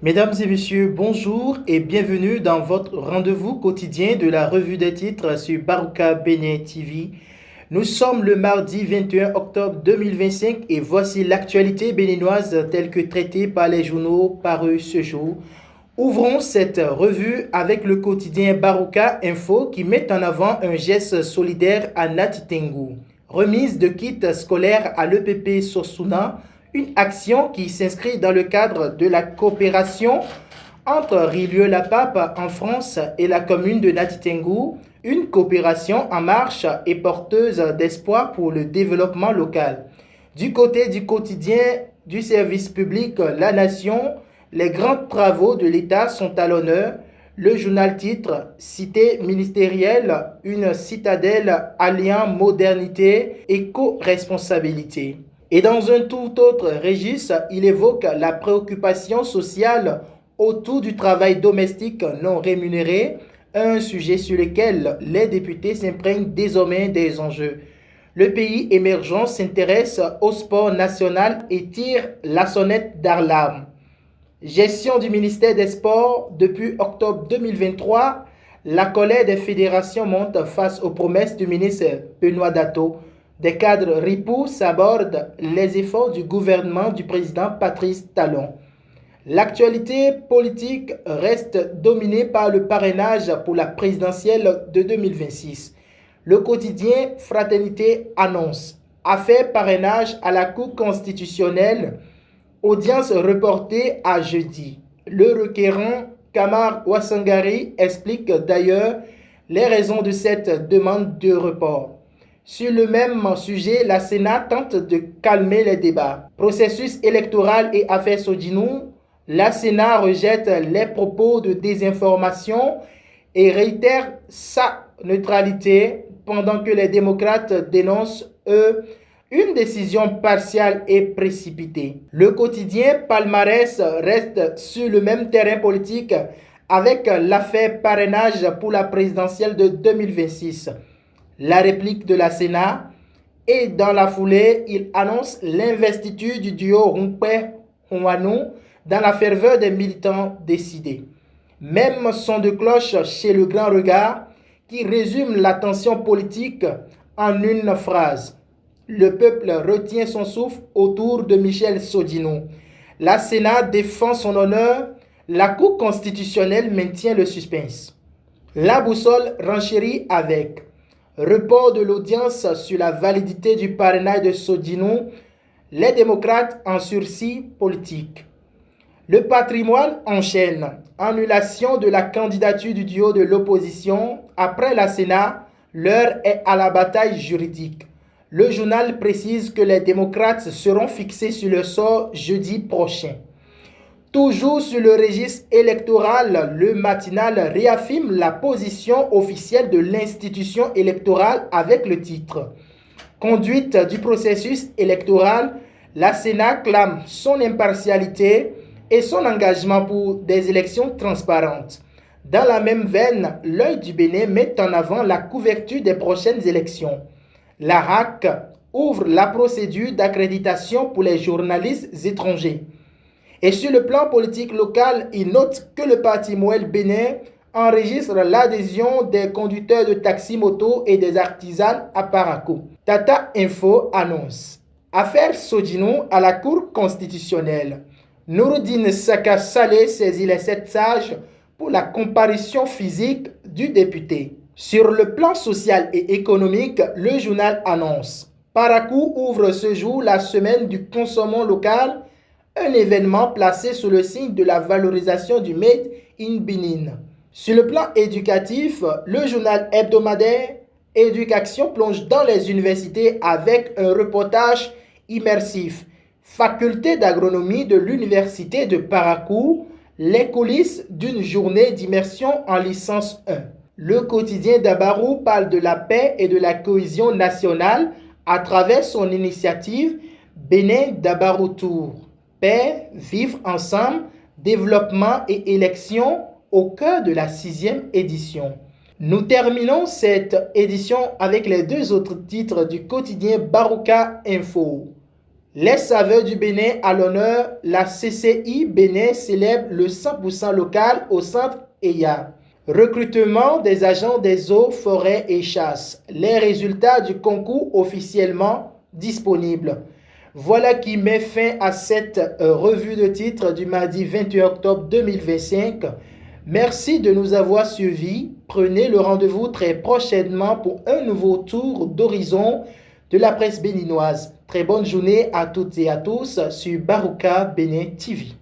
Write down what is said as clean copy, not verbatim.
Mesdames et messieurs, bonjour et bienvenue dans votre rendez-vous quotidien de la revue des titres sur Baruka Bénin TV. Nous sommes le mardi 21 octobre 2025 et voici l'actualité béninoise telle que traitée par les journaux parus ce jour. Ouvrons cette revue avec le quotidien Baruka Info qui met en avant un geste solidaire à Nati Tengou. Remise de kits scolaires à l'EPP Sosuna, une action qui s'inscrit dans le cadre de la coopération entre Rilieu-la-Pape en France et la commune de Nati Tengou, une coopération en marche et porteuse d'espoir pour le développement local. Du côté du quotidien du service public La Nation, les grands travaux de l'État sont à l'honneur. Le journal titre « Cité ministérielle, une citadelle alliant modernité et co-responsabilité ». Et dans un tout autre registre, il évoque la préoccupation sociale autour du travail domestique non rémunéré, un sujet sur lequel les députés s'imprègnent désormais des enjeux. Le pays émergent s'intéresse au sport national et tire la sonnette d'alarme. Gestion du ministère des Sports depuis octobre 2023, la colère des fédérations monte face aux promesses du ministre Benoît Dato. Des cadres ripoux s'abordent les efforts du gouvernement du président Patrice Talon. L'actualité politique reste dominée par le parrainage pour la présidentielle de 2026. Le quotidien Fraternité annonce affaire parrainage à la Cour constitutionnelle, audience reportée à jeudi. Le requérant Kamar Ouassangari explique d'ailleurs les raisons de cette demande de report. Sur le même sujet, la Sénat tente de calmer les débats. Processus électoral et affaires Sodinou, la Sénat rejette les propos de désinformation et réitère sa neutralité pendant que les démocrates dénoncent, eux, une décision partiale et précipitée. Le quotidien Palmarès reste sur le même terrain politique avec l'affaire parrainage pour la présidentielle de 2026. La réplique de la Sénat et dans la foulée, il annonce l'investiture du duo Rumpé-Huanou dans la ferveur des militants décidés. Même son de cloche chez le Grand Regard qui résume la tension politique en une phrase. Le peuple retient son souffle autour de Michel Sodinou. La Sénat défend son honneur, la Cour constitutionnelle maintient le suspense. La boussole renchérit avec report de l'audience sur la validité du parrainage de Sodinou, les démocrates en sursis politique. Le patrimoine enchaîne. Annulation de la candidature du duo de l'opposition. Après la Sénat, l'heure est à la bataille juridique. Le journal précise que les démocrates seront fixés sur le sort jeudi prochain. Toujours sur le registre électoral, le matinal réaffirme la position officielle de l'institution électorale avec le titre « Conduite du processus électoral », la Sénat clame son impartialité et son engagement pour des élections transparentes. Dans la même veine, l'Œil du Bénin met en avant la couverture des prochaines élections. La RAC ouvre la procédure d'accréditation pour les journalistes étrangers. Et sur le plan politique local, il note que le parti Moël Bénin enregistre l'adhésion des conducteurs de taxi-moto et des artisans à Parakou. Tata Info annonce affaire Sodinou à la Cour constitutionnelle. Nouroudine Saka Saleh saisit les 7 sages pour la comparution physique du député. Sur le plan social et économique, le journal annonce Parakou ouvre ce jour la semaine du consommant local, un événement placé sous le signe de la valorisation du Made in Benin. Sur le plan éducatif, le journal hebdomadaire Éducation plonge dans les universités avec un reportage immersif. Faculté d'agronomie de l'université de Parakou, les coulisses d'une journée d'immersion en licence 1. Le quotidien d'Abarou parle de la paix et de la cohésion nationale à travers son initiative Bénin d'Abarou Tour. Paix, vivre ensemble, développement et élection au cœur de la 6e édition. Nous terminons cette édition avec les 2 autres titres du quotidien Baruka Info. Les saveurs du Bénin à l'honneur, la CCI Bénin célèbre le 100% local au centre EYA. Recrutement des agents des eaux, forêts et chasses. Les résultats du concours officiellement disponibles. Voilà qui met fin à cette revue de titre du mardi 21 octobre 2025. Merci de nous avoir suivis. Prenez le rendez-vous très prochainement pour un nouveau tour d'horizon de la presse béninoise. Très bonne journée à toutes et à tous sur Barouka Bénin TV.